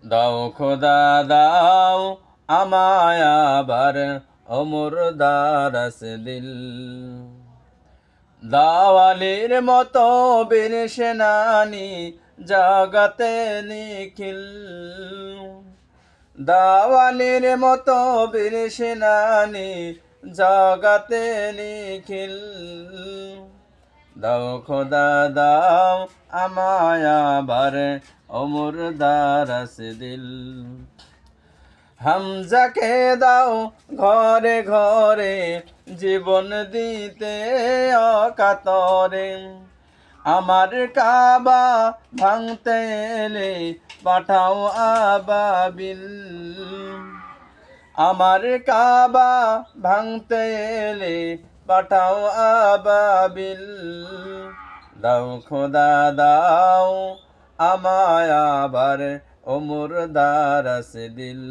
দাও খোদা দাও আমায় আবার অমর দারাস দিল। দাওয়ালির মতো বীর সেনানি জাগাতে নিখিল। দাওয়ালির মতো বীর সেনানি জাগাতে নিখিল। দাও খোদা দাও আমায় আবার অমর দারাস দিল। হামজাকে দাও ঘরে ঘরে জীবন দিতে অকাতরে। আমার কাবা ভাঙতে এলে পাঠাও আবাবিল। আমার কাবা ভাঙতে এলে পাঠাও আবাবিল। দাও খোদা দাও আমায় আবার অমর দারাস দিল।